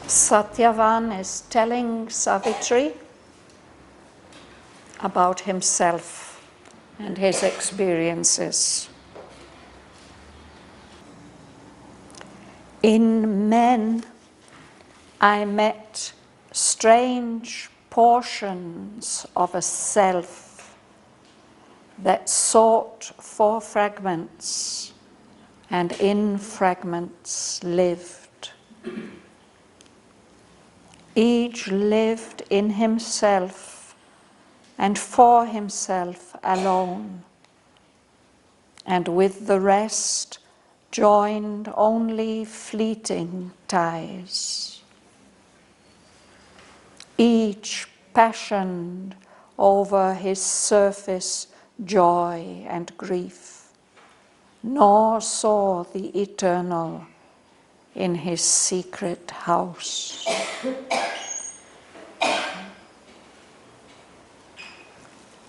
Satyavan is telling Savitri about himself and his experiences. In men, I met strange portions of a self that sought for fragments and in fragments lived. Each lived in himself and for himself alone, and with the rest joined only fleeting ties. Each passioned over his surface joy and grief, nor saw the eternal in his secret house.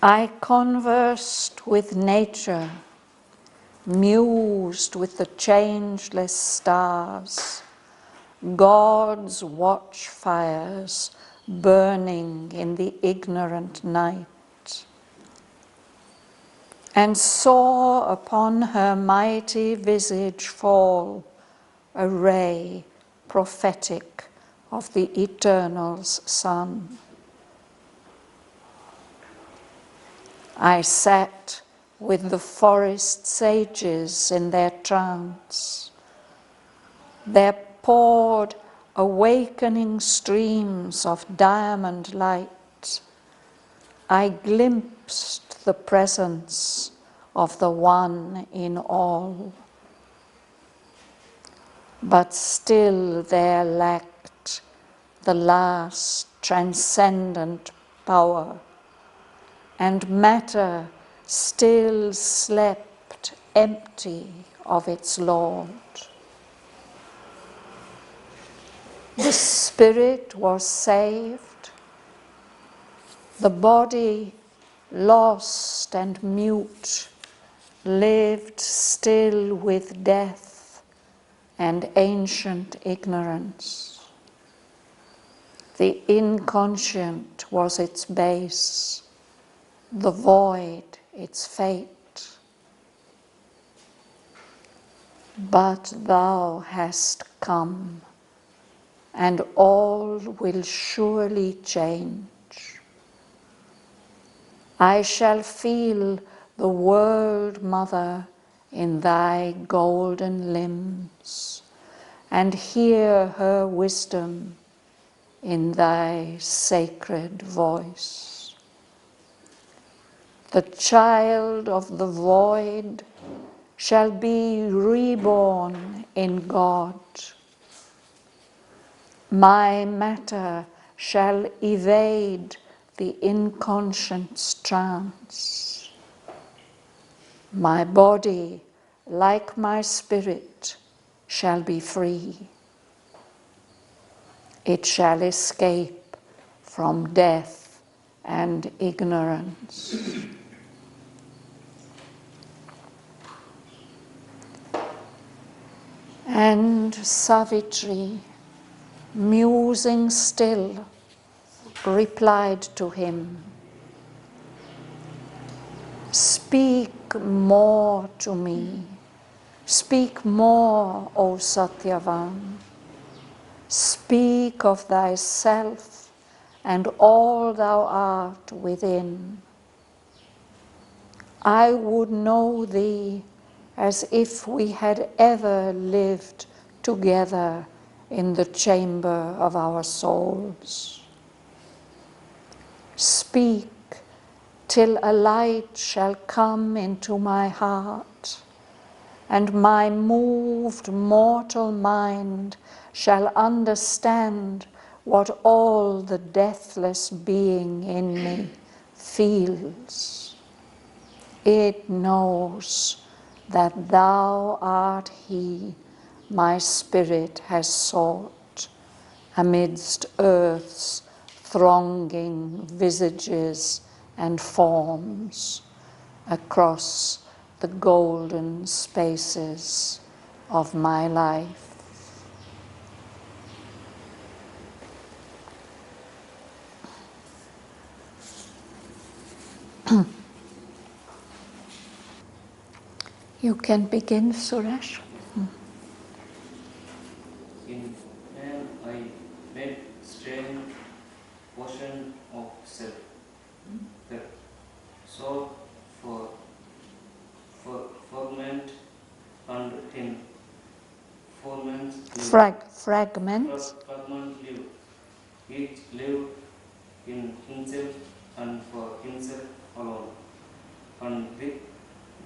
I conversed with nature, mused with the changeless stars, God's watchfires burning in the ignorant night, and saw upon her mighty visage fall a ray prophetic of the Eternal's Son. I sat with the forest sages in their trance. There poured awakening streams of diamond light. I glimpsed the presence of the One in all. But still there lacked the last transcendent power, and matter still slept empty of its Lord. The spirit was saved, the body, lost and mute, lived still with death and ancient ignorance. The inconscient was its base, the void its fate. But thou hast come, and all will surely change. I shall feel the world mother in thy golden limbs, and hear her wisdom in thy sacred voice. The child of the void shall be reborn in God. My matter shall evade the inconscient's trance. My body, like my spirit, shall be free. It shall escape from death and ignorance. And Savitri, musing still, replied to him, "Speak more to me. Speak more, O Satyavan. Speak of thyself and all thou art within. I would know thee as if we had ever lived together in the chamber of our souls. Speak till a light shall come into my heart, and my moved mortal mind shall understand what all the deathless being in me feels. It knows that thou art he my spirit has sought amidst earth's thronging visages and forms across the golden spaces of my life." You can begin, Suresh. In man I made strange portion of self, that so for ferment and in ferments Fragments. fragment live. Each live in himself and for himself alone, and with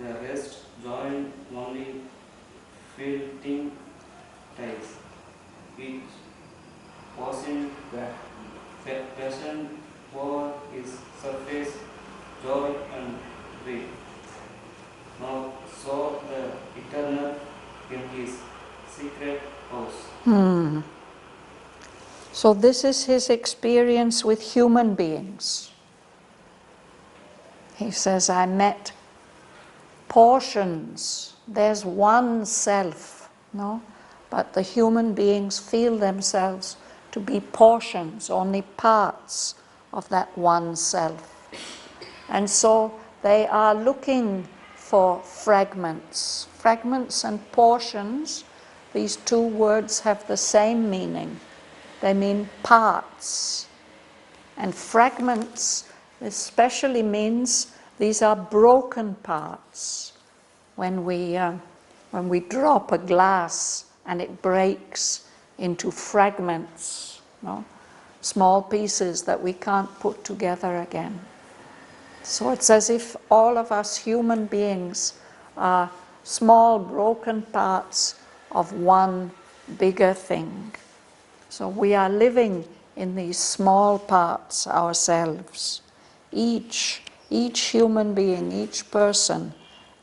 the rest join only fleeting ties. Each passing passion over his surface, joy and grief. Now saw the eternal in his secret house. So this is his experience with human beings. He says, I met portions. There's one self, no? But the human beings feel themselves to be portions, only parts of that one self. And so they are looking for fragments. Fragments and portions, these two words have the same meaning. They mean parts. And fragments especially means these are broken parts. When we drop a glass and it breaks into fragments, no? Small pieces that we can't put together again. So it's as if all of us human beings are small broken parts of one bigger thing. So we are living in these small parts ourselves. Each human being, each person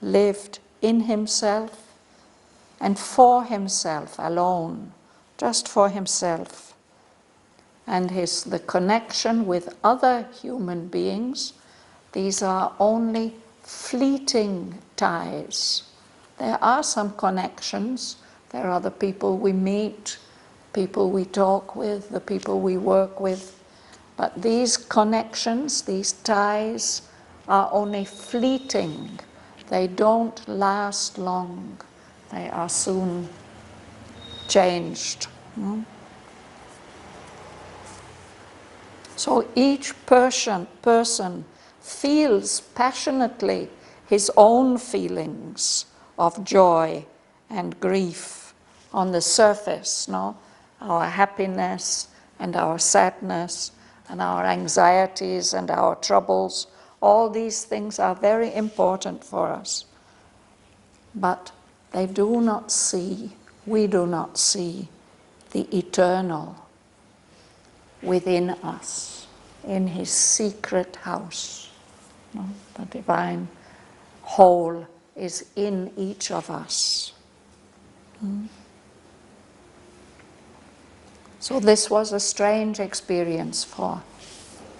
lived in himself and for himself alone, just for himself. And the connection with other human beings, these are only fleeting ties. There are some connections. There are the people we meet, people we talk with, the people we work with. But these connections, these ties, are only fleeting. They don't last long. They are soon changed. So each person feels passionately his own feelings of joy and grief on the surface, no? Our happiness and our sadness and our anxieties and our troubles, all these things are very important for us. But they do not see, we do not see the eternal within us, in his secret house. No? The divine whole is in each of us. So this was a strange experience for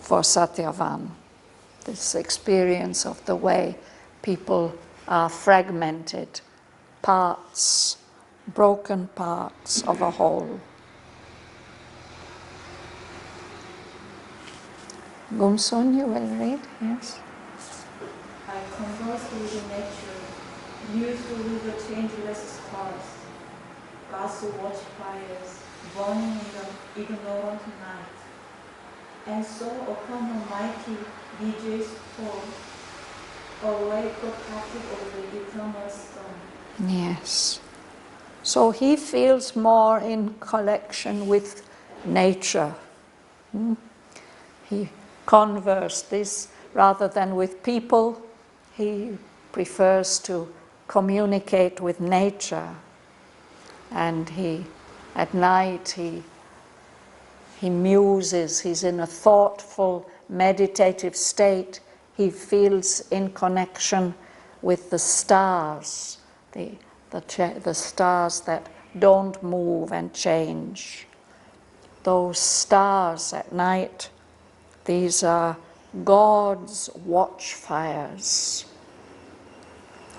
Satyavan, this experience of the way people are fragmented, parts, broken parts of a whole. Gumsun, you will read, yes? I converse with the nature, mused with the changeless stars, cast watch fires, burning in the ignorant night, and so upon the mighty DJ's fall, awake captive of the eternal storm. Yes. So he feels more in connection with nature. He conversed this rather than with people. He prefers to communicate with nature. And at night he muses, he's in a thoughtful, meditative state. He feels in connection with the stars, the stars that don't move and change. Those stars at night, these are God's watchfires,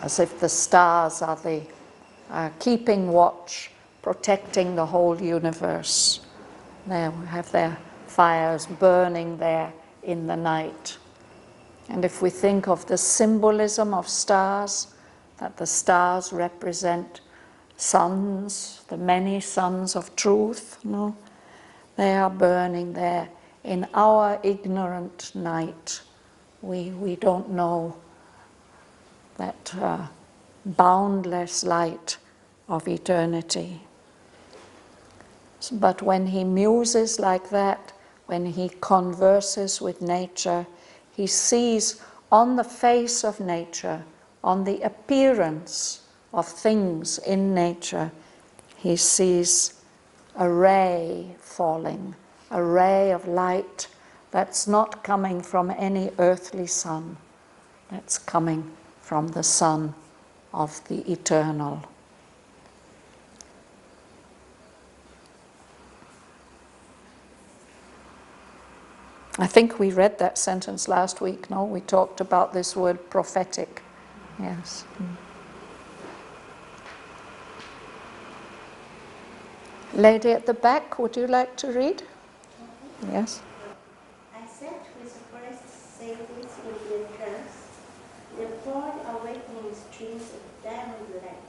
as if the stars are keeping watch, protecting the whole universe. They have their fires burning there in the night. And if we think of the symbolism of stars, that the stars represent suns, the many suns of truth, no? They are burning there. In our ignorant night, we don't know that boundless light of eternity. But when he muses like that, when he converses with nature, he sees on the face of nature, on the appearance of things in nature, he sees a ray falling, a ray of light that's not coming from any earthly sun, that's coming from the sun of the eternal. I think we read that sentence last week, no? We talked about this word prophetic. Yes. Lady at the back, would you like to read? Yes. I sat with the forest sages in their trance. They poured awakening streams of diamond light.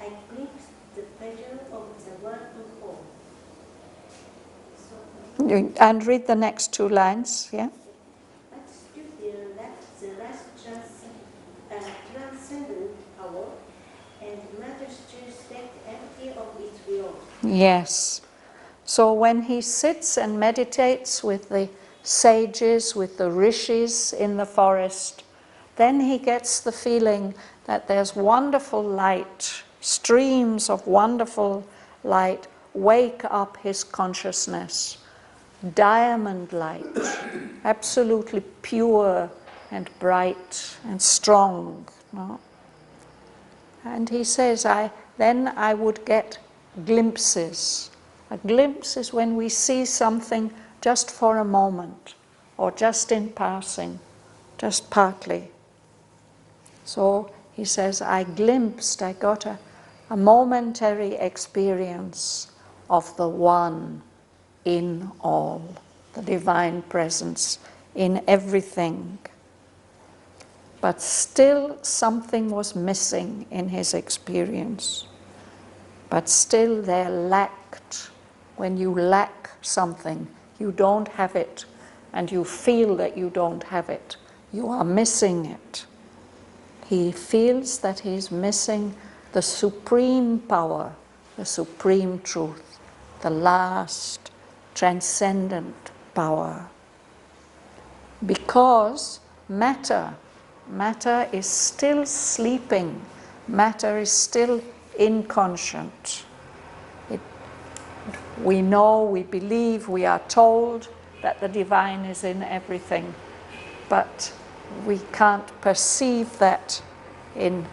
I glimpsed the pleasure of the one in all. And read the next two lines, yeah? But stood there left the last transcendent power, and matter still slept empty of its will. Yes. So when he sits and meditates with the sages, with the rishis in the forest, then he gets the feeling that there's wonderful light, streams of wonderful light wake up his consciousness. Diamond light, absolutely pure and bright and strong. No? And he says, then I would get glimpses. A glimpse is when we see something just for a moment, or just in passing, just partly. So he says, I got a momentary experience of the one in all, the divine presence in everything. But still something was missing in his experience. But still there lacked. When you lack something, you don't have it, and you feel that you don't have it, you are missing it. He feels that he's missing the supreme power, the supreme truth, the last transcendent power. Because matter is still sleeping, matter is still inconscient. We know, we believe, we are told that the divine is in everything, but we can't perceive that in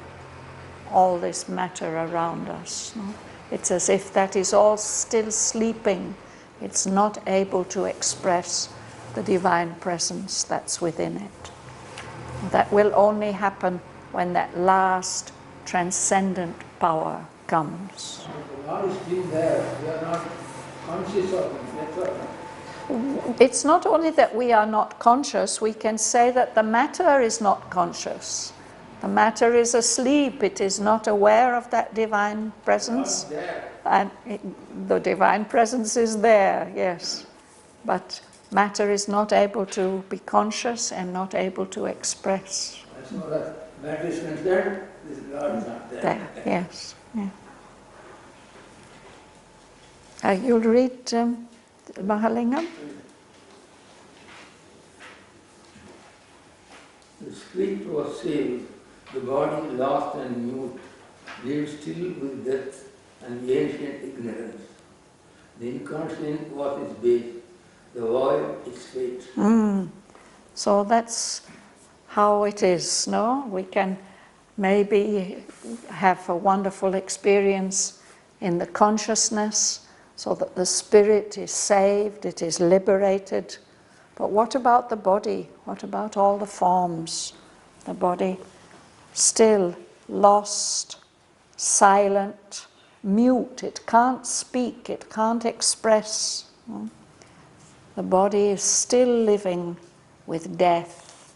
all this matter around us. No? It's as if that is all still sleeping. It's not able to express the divine presence that's within it. That will only happen when that last transcendent power comes. The Lord is still there. We are not conscious of Him. That's all. It's not only that we are not conscious, we can say that the matter is not conscious. The matter is asleep. It is not aware of that divine presence. And the divine presence is there, yes. But matter is not able to be conscious and not able to express. As far as matter is concerned, this God is not there. Yes. Yeah. You'll read Mahalingam? The spirit was saved, the body lost and mute, lived still with death and ancient ignorance. The inconscient was its base, the void its fate. So that's how it is, no? We can maybe have a wonderful experience in the consciousness, so that the spirit is saved, it is liberated. But what about the body? What about all the forms? The body still lost, silent, mute. It can't speak, it can't express. The body is still living with death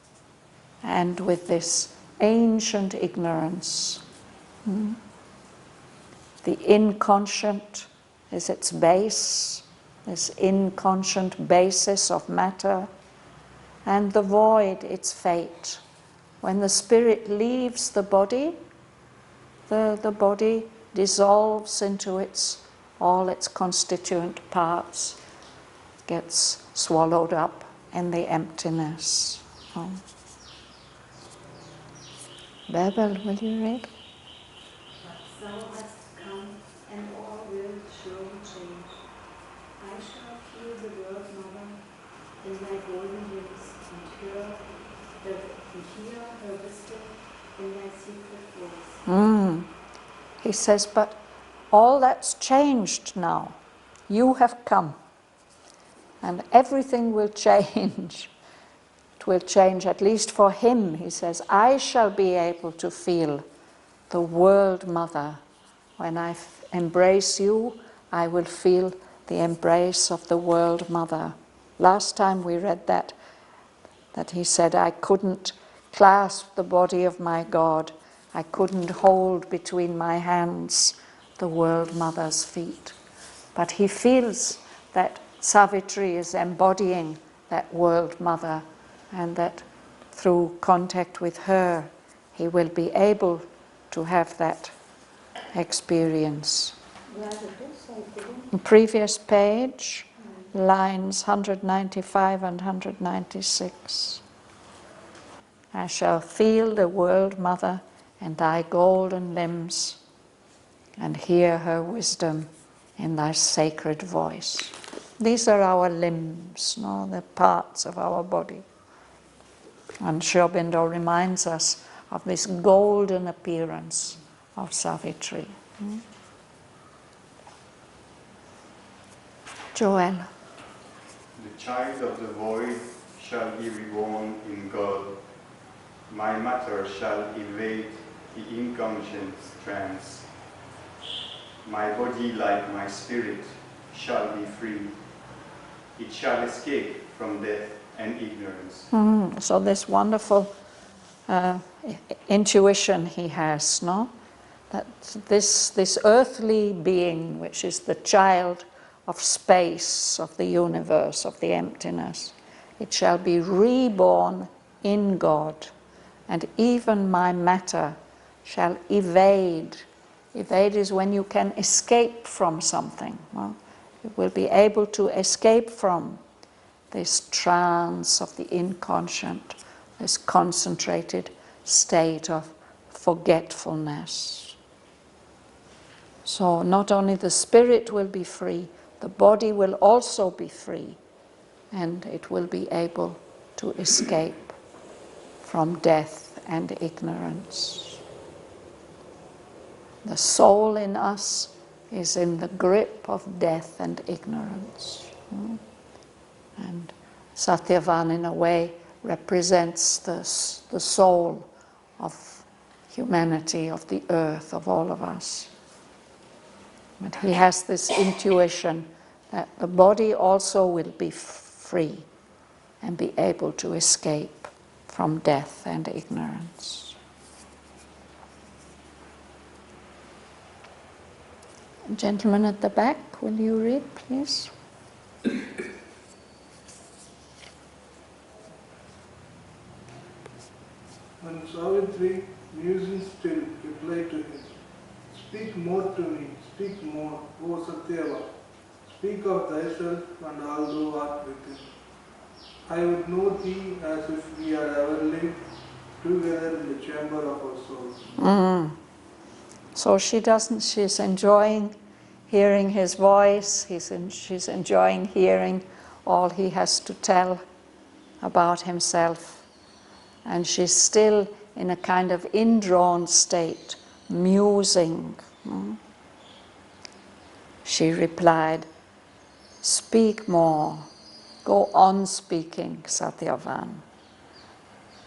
and with this ancient ignorance. The inconscient is its base, this inconscient basis of matter, and the void its fate. When the spirit leaves the body dissolves into all its constituent parts, gets swallowed up in the emptiness. Bebel, will you read? But thou hast come, and all will surely change. I shall feel the world, Mother, in thy golden limbs, and hear her whisper in thy secret voice. He says, but all that's changed now. You have come, and everything will change. It will change, at least for him. He says, I shall be able to feel the world mother. When I embrace you, I will feel the embrace of the world mother. Last time we read that he said, I couldn't clasp the body of my God. I couldn't hold between my hands the world mother's feet. But he feels that Savitri is embodying that world mother, and that through contact with her, he will be able to have that experience. Previous page, lines 195 and 196. I shall feel the world mother in thy golden limbs, and hear her wisdom in thy sacred voice. These are our limbs, no? The parts of our body. And Aurobindo reminds us of this golden appearance of Savitri. Joel. The child of the void shall be reborn in God. My matter shall evade the inconscient trance. My body, like my spirit, shall be free. It shall escape from death and ignorance. So this wonderful intuition he has, no? That this earthly being, which is the child of space, of the universe, of the emptiness, it shall be reborn in God, and even my matter shall evade. Evade is when you can escape from something. Well, you will be able to escape from this trance of the inconscient, this concentrated state of forgetfulness. So not only the spirit will be free, the body will also be free, and it will be able to escape from death and ignorance. The soul in us is in the grip of death and ignorance. And Satyavan, in a way, represents the soul of humanity, of the earth, of all of us. But he has this intuition that the body also will be free and be able to escape from death and ignorance. Gentleman at the back, will you read, please? And Savitri, musing still, replied to him, Speak more to me, speak more, O Satyavan. Speak of thyself and all thou art within. I would know thee as if we had ever lived together in the chamber of our souls. So she's enjoying hearing his voice, she's enjoying hearing all he has to tell about himself. And she's still in a kind of indrawn state, musing. She replied, Speak more, go on speaking, Satyavan.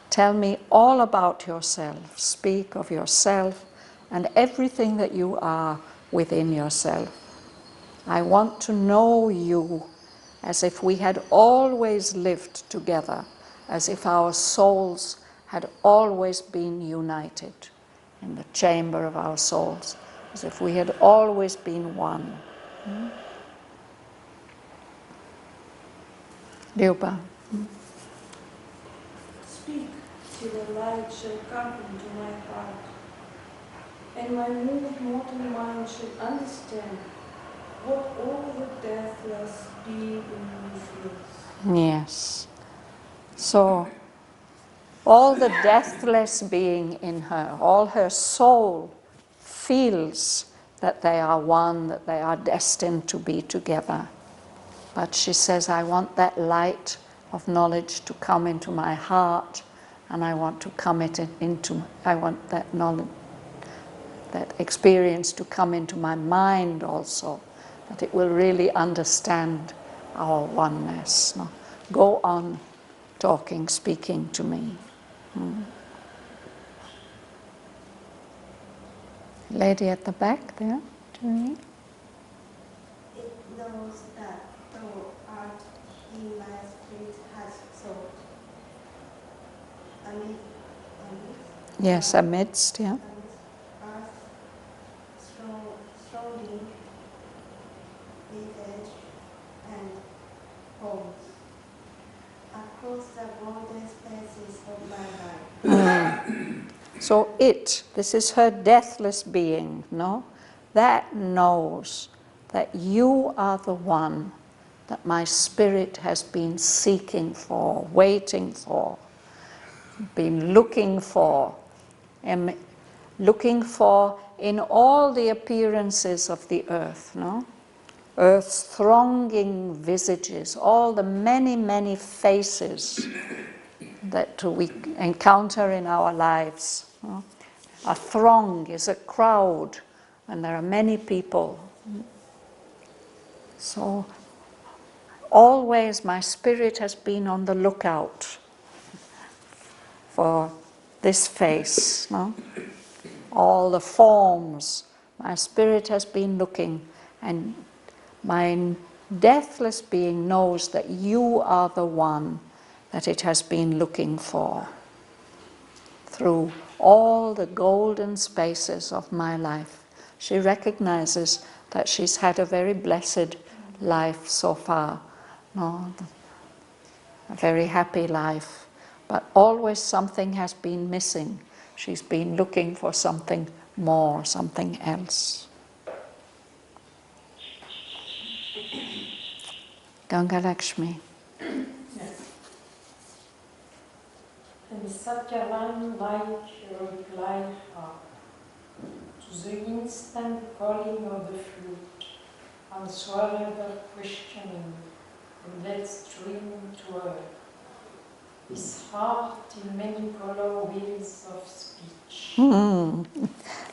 Tell me all about yourself, speak of yourself and everything that you are within yourself. I want to know you as if we had always lived together, as if our souls had always been united in the chamber of our souls, as if we had always been one. Rupa. Speak till the light shall come into my heart, and my moved mortal mind shall understand what all the deathless being in me feels. Yes. So, all the deathless being in her, all her soul feels that they are one, that they are destined to be together. But she says, I want that light of knowledge to come into my heart, and I want to come I want that knowledge, that experience to come into my mind also, that it will really understand our oneness. No? Go on talking, speaking to me. Lady at the back there, do you read? It knows that thou art in my spirit has sought. Amid Yes, amidst, yeah. earth, surrounding village and homes, across the golden spaces of my life. So this is her deathless being, no? That knows that you are the one that my spirit has been seeking for, waiting for, been looking for in all the appearances of the earth, no? Earth's thronging visages, all the many, many faces that we encounter in our lives. No? A throng is a crowd, and there are many people. So always my spirit has been on the lookout for this face, no? All the forms, my spirit has been looking, and my deathless being knows that you are the one that it has been looking for through all the golden spaces of my life. She recognizes that she's had a very blessed life so far, no? A very happy life, but always something has been missing. She's been looking for something more, something else. Ganga Lakshmi. Yes. And Satyavan like replied her to the instant calling of the flute, and swallowed her questioning, and let stream to her his heart in many color wheels of speech.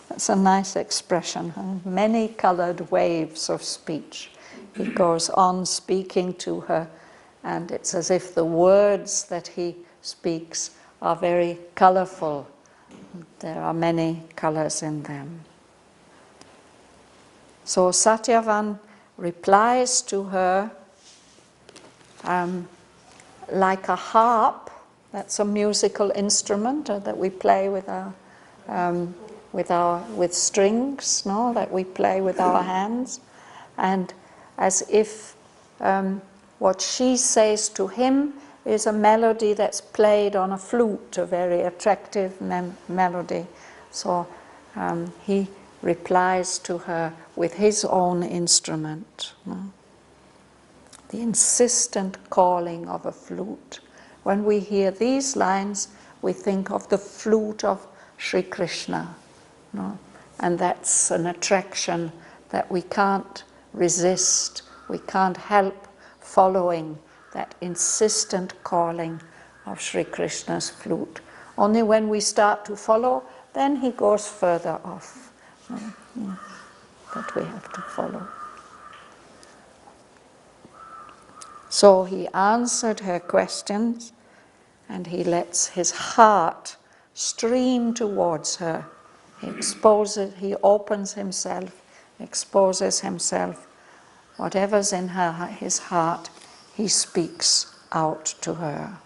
That's a nice expression, huh? Many colored waves of speech. He goes on speaking to her, and it's as if the words that he speaks are very colorful. There are many colors in them. So Satyavan replies to her like a harp. That's a musical instrument that we play with with strings, no? That we play with our hands, and as if what she says to him is a melody that's played on a flute, a very attractive melody. So he replies to her with his own instrument. No? The insistent calling of a flute. When we hear these lines, we think of the flute of Sri Krishna. No? And that's an attraction that we can't resist. We can't help following that insistent calling of Sri Krishna's flute. Only when we start to follow, then he goes further off. That we have to follow. So he answered her questions, and he lets his heart stream towards her. He opens himself, exposes himself. Whatever's in his heart, he speaks out to her.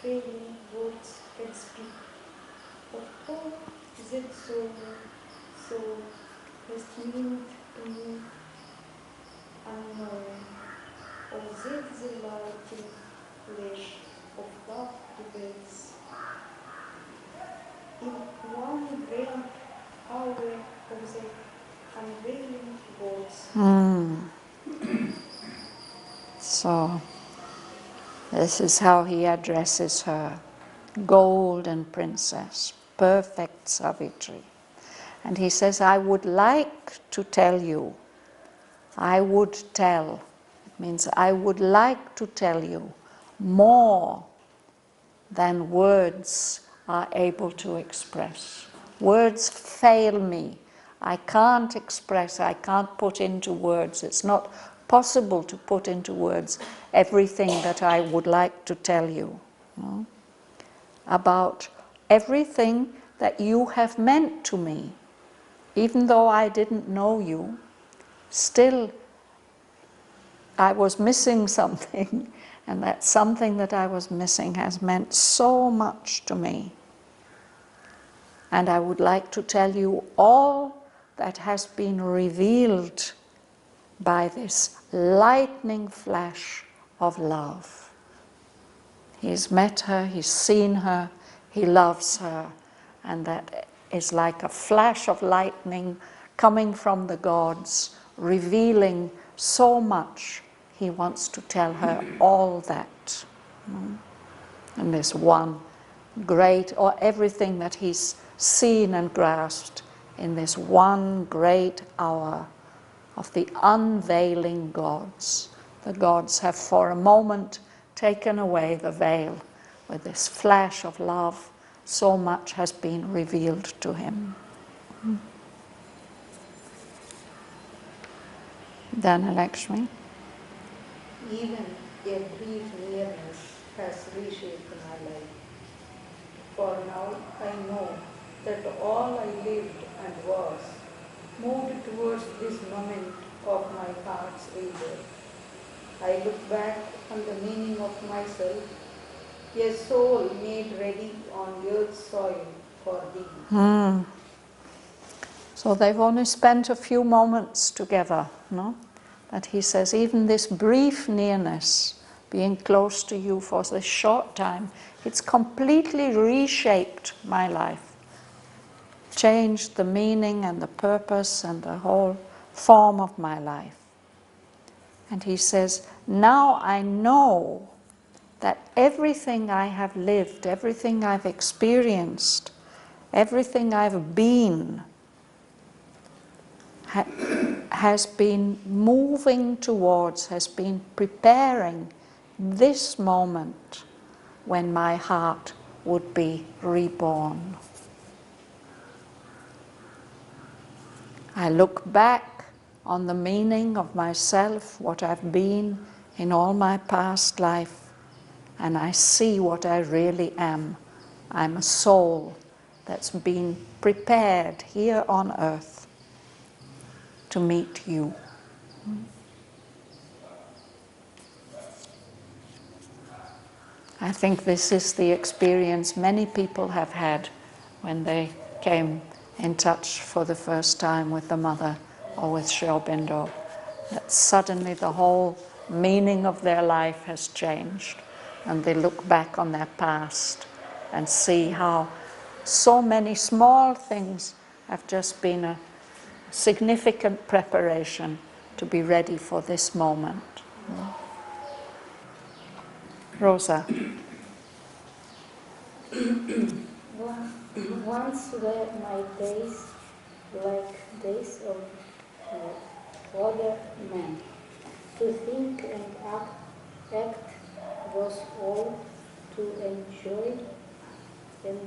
failing words can speak. But oh, is it so listening to me unknown? Or is the lighting flash of love prevails? In one great hour of the unveiling words. So, this is how he addresses her. Golden princess, perfect Savitri. And he says, I would like to tell you, I would tell, it means I would like to tell you more than words are able to express. Words fail me. I can't express, I can't put into words. It's not possible to put into words everything that I would like to tell you. No? About everything that you have meant to me. Even though I didn't know you, still I was missing something, and that something that I was missing has meant so much to me. And I would like to tell you all that has been revealed by this lightning flash of love. He's met her, he's seen her, he loves her, and that is like a flash of lightning coming from the gods, revealing so much. He wants to tell her all that. And this one great, or everything that he's seen and grasped in this one great hour of the unveiling gods. The gods have for a moment taken away the veil. With this flash of love, so much has been revealed to him. Dhanalakshmi. Even a brief nearness has reshaped my life. For now I know that all I lived and was moved towards this moment of my heart's rebirth. I look back on the meaning of myself, a soul made ready on earth's soil for thee. So they've only spent a few moments together, no? But he says, even this brief nearness, being close to you for this short time, it's completely reshaped my life, changed the meaning and the purpose and the whole form of my life. And he says, now I know that everything I have lived, everything I've experienced, everything I've been, has been moving towards, has been preparing this moment when my heart would be reborn. I look back on the meaning of myself, what I've been in all my past life, and I see what I really am. I'm a soul that's been prepared here on earth to meet you. I think this is the experience many people have had when they came in touch for the first time with the Mother or with Sri Aurobindo, that suddenly the whole meaning of their life has changed, and they look back on their past and see how so many small things have just been a significant preparation to be ready for this moment. Rosa. Once were my days like days of other men. To think and act was all to enjoy and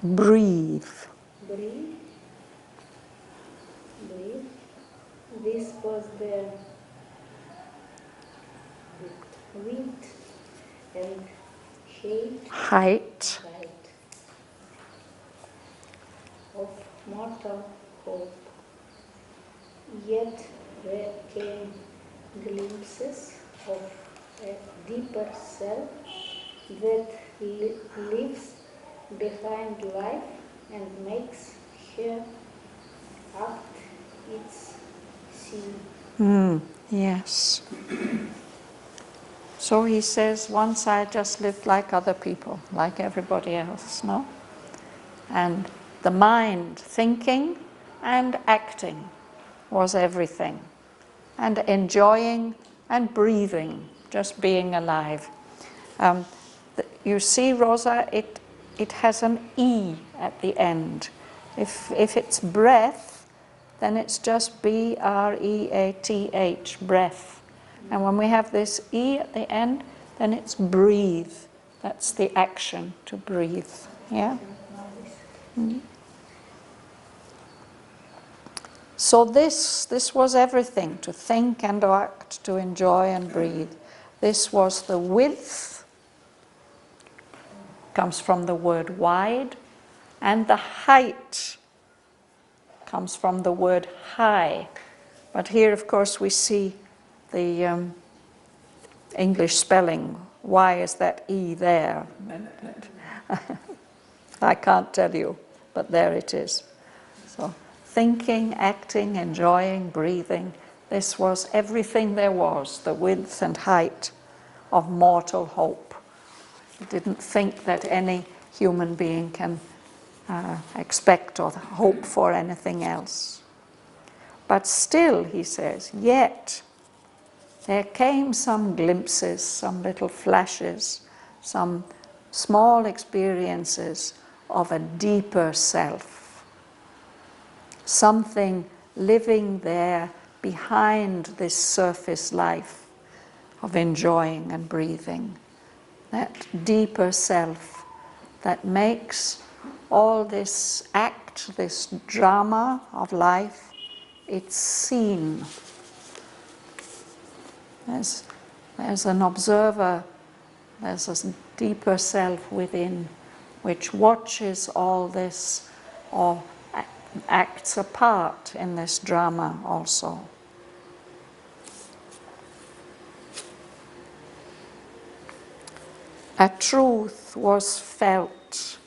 Breathe. breathe. This was the width and height of mortal hope. Yet there came glimpses of a deeper self that lives behind life and makes her act its scene. Yes. So he says, once I just lived like other people, like everybody else, no? And the mind, thinking and acting, was everything. And enjoying and breathing, just being alive. You see, Rosa, it has an E at the end. If it's breath, then it's just B-R-E-A-T-H, breath. And when we have this E at the end, then it's breathe. That's the action, to breathe. Yeah? So this was everything, to think and to act, to enjoy and breathe. This was the width, comes from the word wide, and the height comes from the word high. But here, of course, we see the English spelling. Why is that E there? I can't tell you, but there it is. So, thinking, acting, enjoying, breathing, this was everything there was, the width and height of mortal hope. He didn't think that any human being can expect or hope for anything else. But still, he says, yet there came some glimpses, some little flashes, some small experiences of a deeper self. Something living there behind this surface life of enjoying and breathing. That deeper self that makes all this act, this drama of life, it's seen. There's an observer, there's a deeper self within which watches all this or acts a part in this drama also. A truth was felt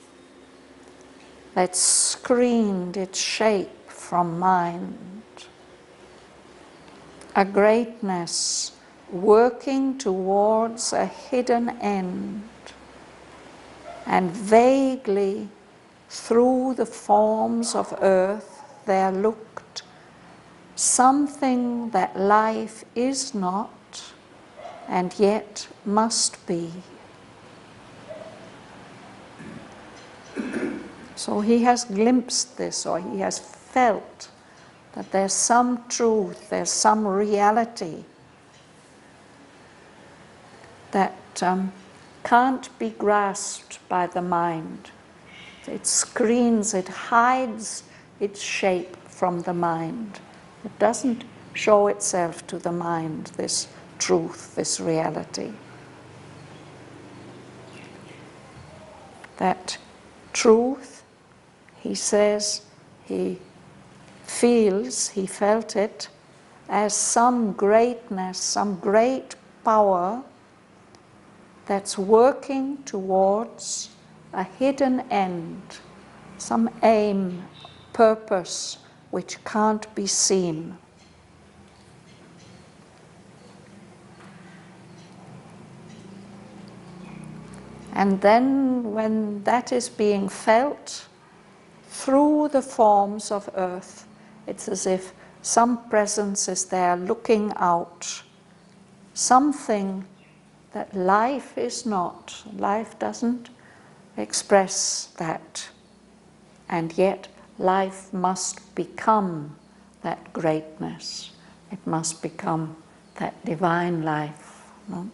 that screened its shape from mind. A greatness working towards a hidden end, and vaguely through the forms of earth there looked something that life is not and yet must be. So he has glimpsed this, or he has felt that there's some truth, there's some reality that can't be grasped by the mind. It screens, it hides its shape from the mind. It doesn't show itself to the mind, this truth, this reality. That truth, he says, he feels, he felt it as some greatness, some great power that's working towards a hidden end, some aim, purpose which can't be seen. And then when that is being felt through the forms of earth, it's as if some presence is there looking out, something that life is not. Life doesn't express that. And yet life must become that greatness. It must become that divine life, no?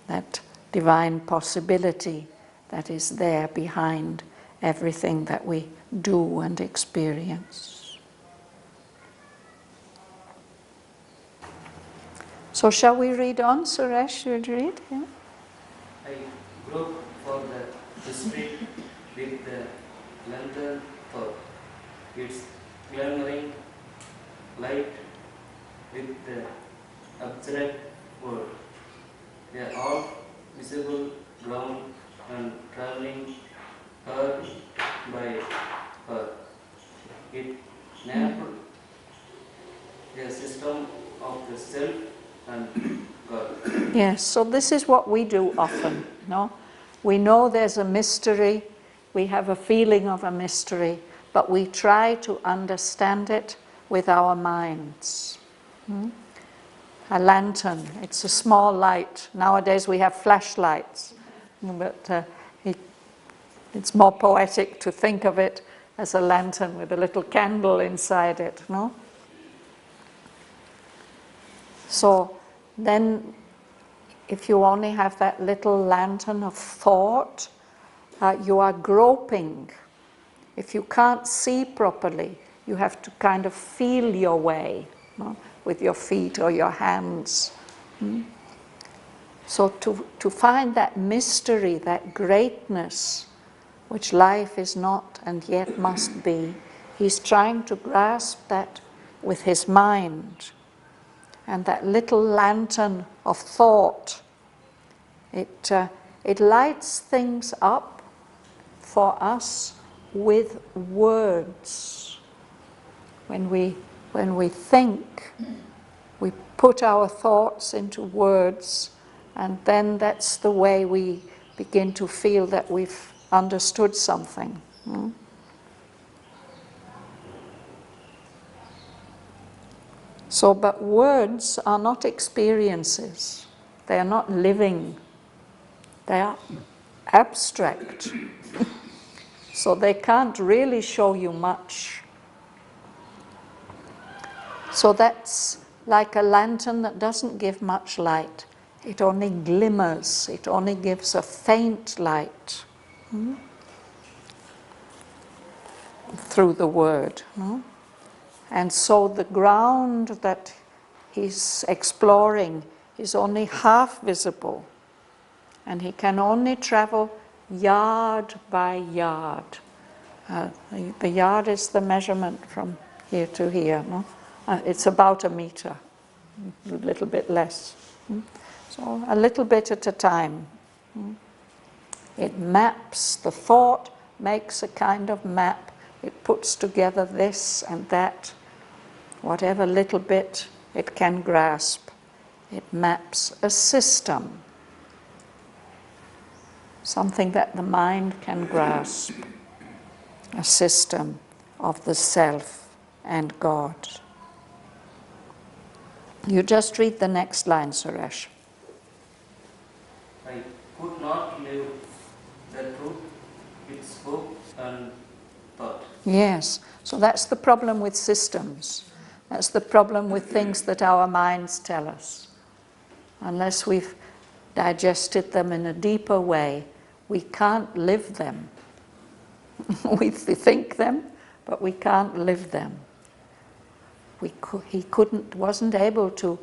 That divine possibility that is there behind everything that we do and experience. So shall we read on? Suresh, you'll read? Yeah? I groped for the district with the lantern for its glimmering light with the abstract word. They all visible ground and traveling earth by earth. It named a system of the self and God. Yes, so this is what we do often, no? We know there's a mystery, we have a feeling of a mystery, but we try to understand it with our minds. A lantern, it's a small light. Nowadays we have flashlights, but it's more poetic to think of it as a lantern with a little candle inside it, no? So then, if you only have that little lantern of thought, you are groping. If you can't see properly, you have to kind of feel your way, no? With your feet or your hands. So to find that mystery, that greatness, which life is not and yet must be, he's trying to grasp that with his mind. And that little lantern of thought, it lights things up for us with words. When we think, we put our thoughts into words, and then that's the way we begin to feel that we've understood something. So, but words are not experiences. They are not living. They are abstract. So they can't really show you much. So that's like a lantern that doesn't give much light. It only glimmers. It only gives a faint light through the word. And so the ground that he's exploring is only half visible, and he can only travel yard by yard. The yard is the measurement from here to here, no? It's about a meter, a little bit less. So a little bit at a time. It maps, the thought makes a kind of map. It puts together this and that, whatever little bit it can grasp. It maps a system, something that the mind can grasp, a system of the self and God. You just read the next line, Suresh. I could not live the truth it spoke and thought. Yes, so that's the problem with systems. That's the problem with things that our minds tell us. Unless we've digested them in a deeper way, we can't live them. We think them, but we can't live them. He wasn't able to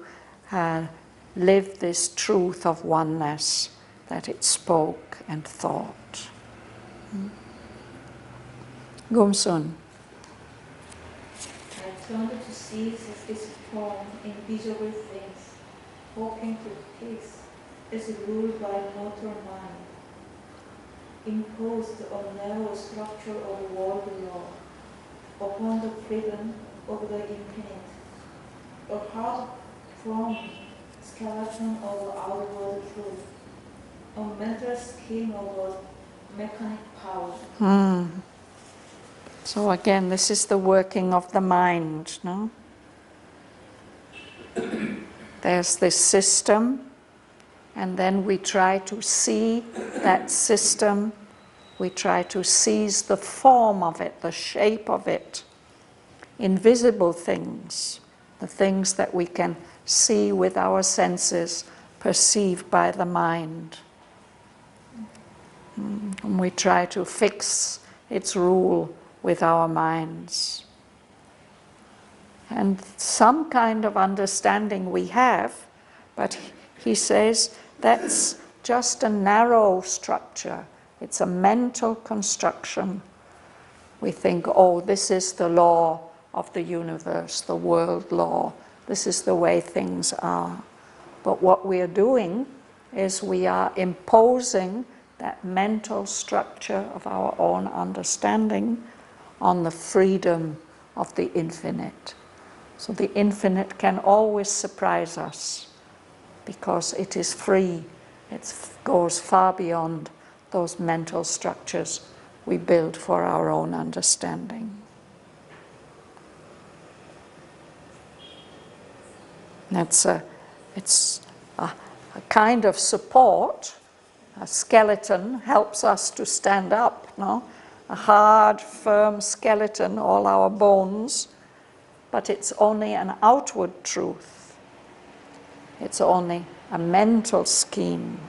live this truth of oneness that it spoke and thought. Gumsun. I turned to seize as this form invisible things, hoping to peace is ruled by mortal mind, imposed on narrow structure of world law, upon the freedom of the infinite, a hard from skeleton of outward truth, a mental scheme of a mechanic power. So again, this is the working of the mind, no? There's this system, and then we try to see that system, we try to seize the form of it, the shape of it, invisible things, the things that we can see with our senses, perceived by the mind. And we try to fix its rule with our minds. And some kind of understanding we have, but he says that's just a narrow structure. It's a mental construction. We think, oh, this is the law of the universe, the world law. This is the way things are. But what we are doing is we are imposing that mental structure of our own understanding on the freedom of the infinite. So the infinite can always surprise us because it is free. It goes far beyond those mental structures we build for our own understanding. It's a kind of support. A skeleton helps us to stand up, no? A hard, firm skeleton, all our bones, but it's only an outward truth. It's only a mental scheme.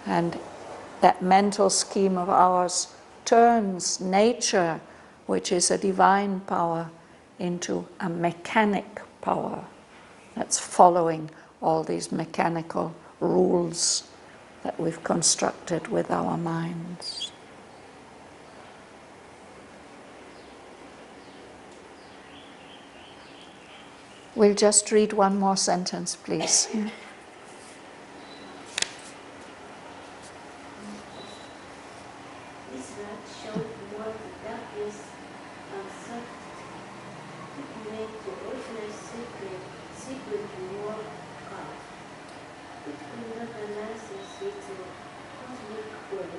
And that mental scheme of ours turns nature, which is a divine power, into a mechanic power that's following all these mechanical rules that we've constructed with our minds. We'll just read one more sentence, please. This light showed what the darkness usurped. It made the original secret more out. It could not analyze its cosmic way,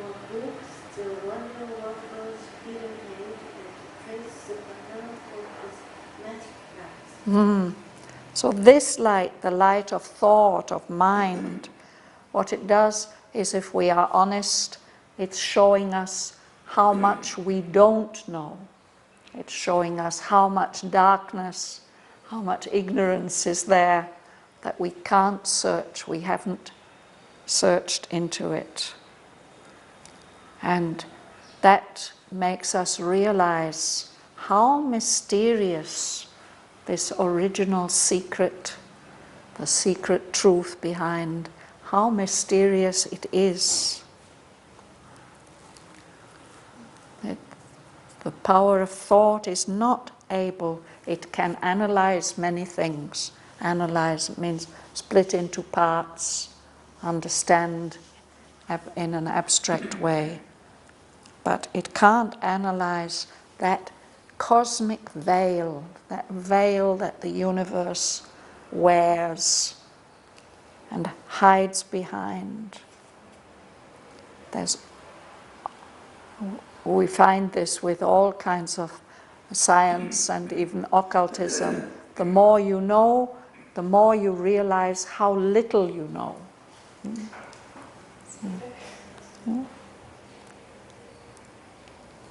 or books the wonder worker's hidden hand and trace the pattern of his magic arts. So this light, the light of thought, of mind, what it does is, if we are honest, it's showing us how much we don't know. It's showing us how much darkness, how much ignorance is there that we can't search. We haven't searched into it. And that makes us realize how mysterious this original secret, the secret truth behind, how mysterious it is. The power of thought is not able, it can analyze many things. Analyze means split into parts, understand in an abstract way. But it can't analyze that cosmic veil that the universe wears and hides behind. We find this with all kinds of science and even occultism. The more you know, the more you realize how little you know.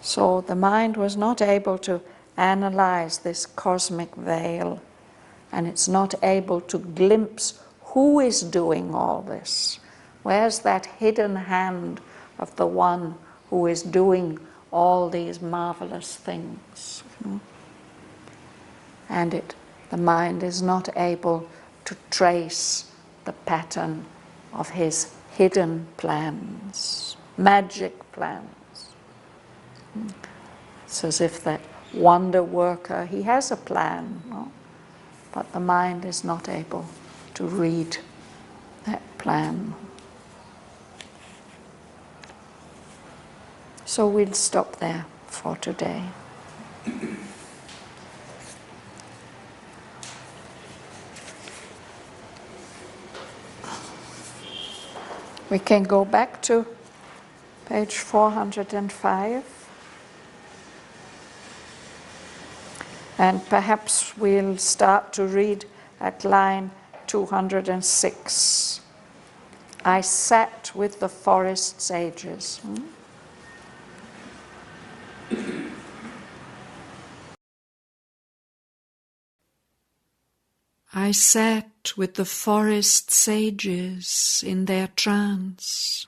So the mind was not able to analyze this cosmic veil, and it's not able to glimpse who is doing all this. Where's that hidden hand of the one who is doing all these marvelous things? And the mind is not able to trace the pattern of his hidden plans, magic plans. It's as if that wonder worker, he has a plan, no? But the mind is not able to read that plan. So we'll stop there for today. We can go back to page 405. And perhaps we'll start to read at line 206. I sat with the forest sages. I sat with the forest sages in their trance.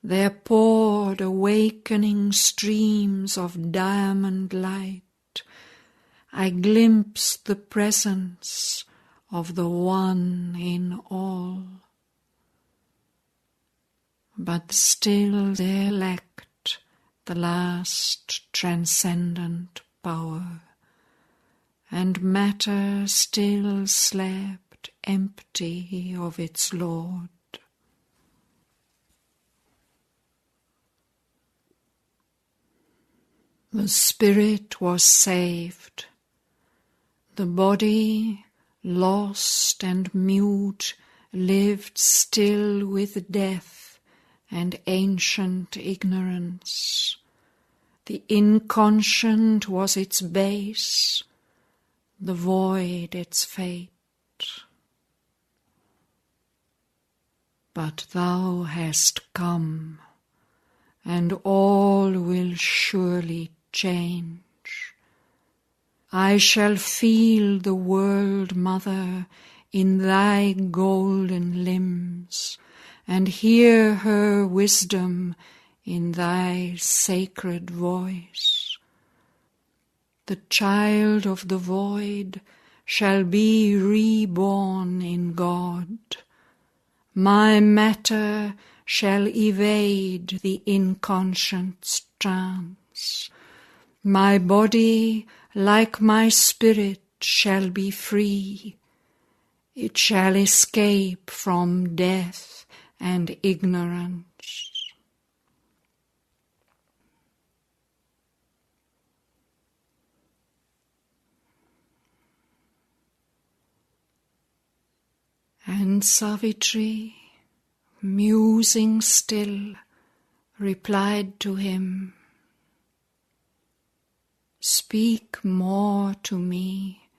There poured awakening streams of diamond light. I glimpsed the presence of the One in all. But still there lacked the last transcendent power, and matter still slept empty of its Lord. The spirit was saved. The body, lost and mute, lived still with death and ancient ignorance. The inconscient was its base, the void its fate. But thou hast come, and all will surely change. I shall feel the world, Mother, in thy golden limbs, and hear her wisdom in thy sacred voice. The child of the void shall be reborn in God. My matter shall evade the inconscient's trance. My body, like my spirit, shall be free. It shall escape from death and ignorance. And Savitri, musing still, replied to him, "Speak more to me,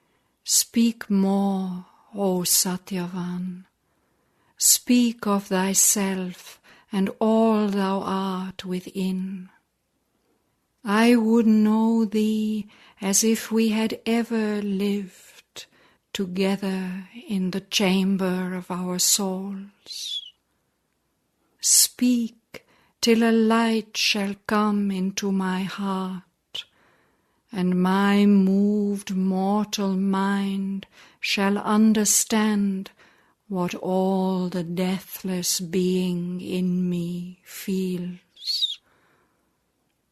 speak more, O Satyavan. Speak of thyself and all thou art within. I would know thee as if we had ever lived together in the chamber of our souls. Speak till a light shall come into my heart, and my moved mortal mind shall understand what all the deathless being in me feels.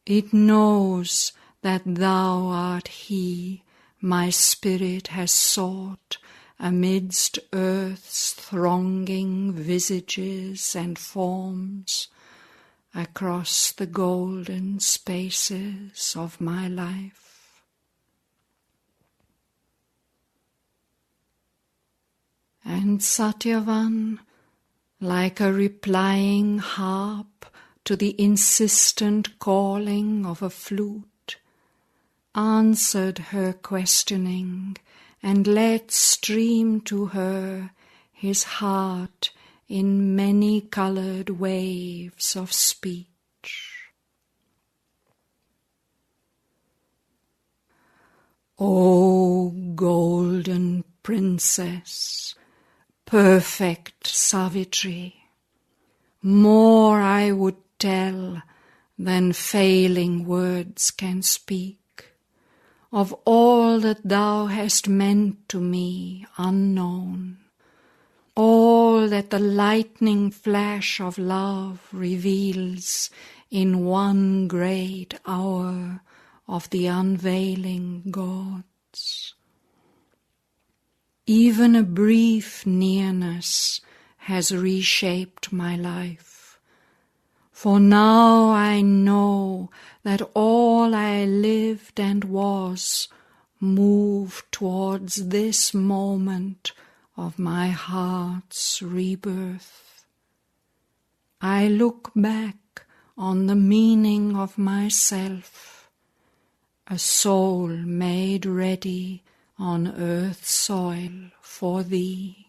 It knows that thou art he my spirit has sought amidst earth's thronging visages and forms, across the golden spaces of my life. And Satyavan, like a replying harp to the insistent calling of a flute, answered her questioning and let stream to her his heart in many-colored waves of speech. O golden princess, perfect Savitri, more I would tell than failing words can speak, of all that thou hast meant to me unknown, all that the lightning flash of love reveals in one great hour of the unveiling gods. Even a brief nearness has reshaped my life, for now I know that all I lived and was moved towards this moment of my heart's rebirth. I look back on the meaning of myself, a soul made ready on earth's soil for thee.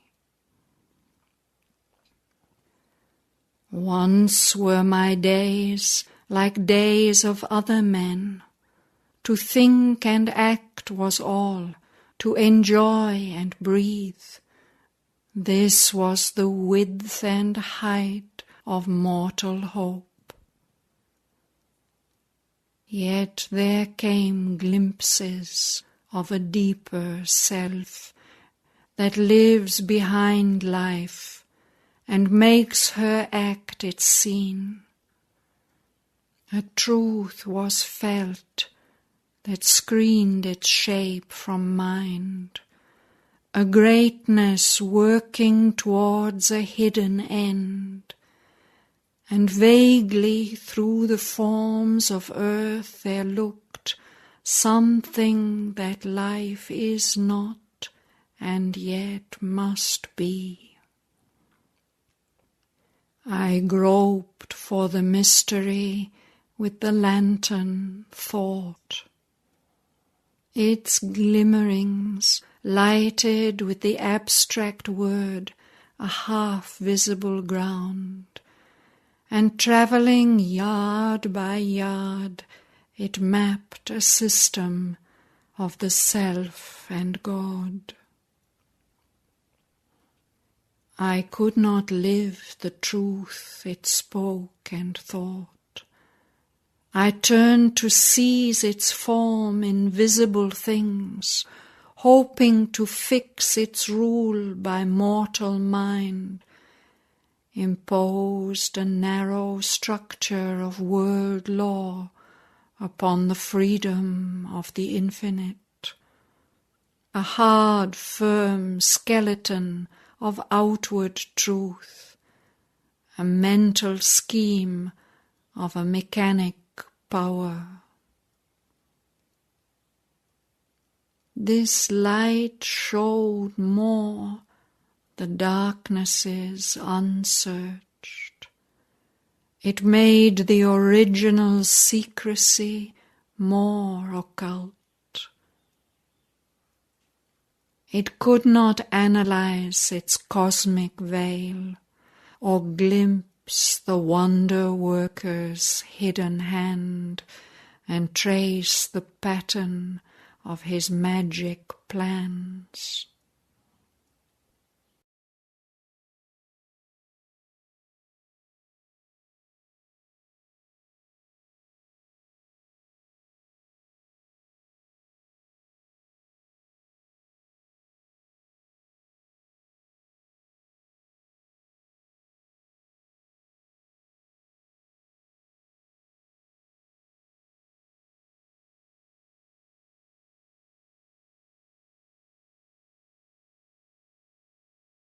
Once were my days like days of other men. To think and act was all, to enjoy and breathe. This was the width and height of mortal hope. Yet there came glimpses of a deeper self that lives behind life and makes her act its scene. A truth was felt that screened its shape from mind, a greatness working towards a hidden end, and vaguely through the forms of earth there looked something that life is not and yet must be. I groped for the mystery with the lantern thought. Its glimmerings lighted with the abstract word a half-visible ground, and travelling yard by yard, it mapped a system of the self and God. I could not live the truth it spoke and thought. I turned to seize its form in visible things, hoping to fix its rule by mortal mind, imposed a narrow structure of world law upon the freedom of the infinite, a hard, firm skeleton of outward truth, a mental scheme of a mechanic power. This light showed more the darknesses unsearched. It made the original secrecy more occult. It could not analyze its cosmic veil, or glimpse the wonder worker's hidden hand, and trace the pattern of his magic plans.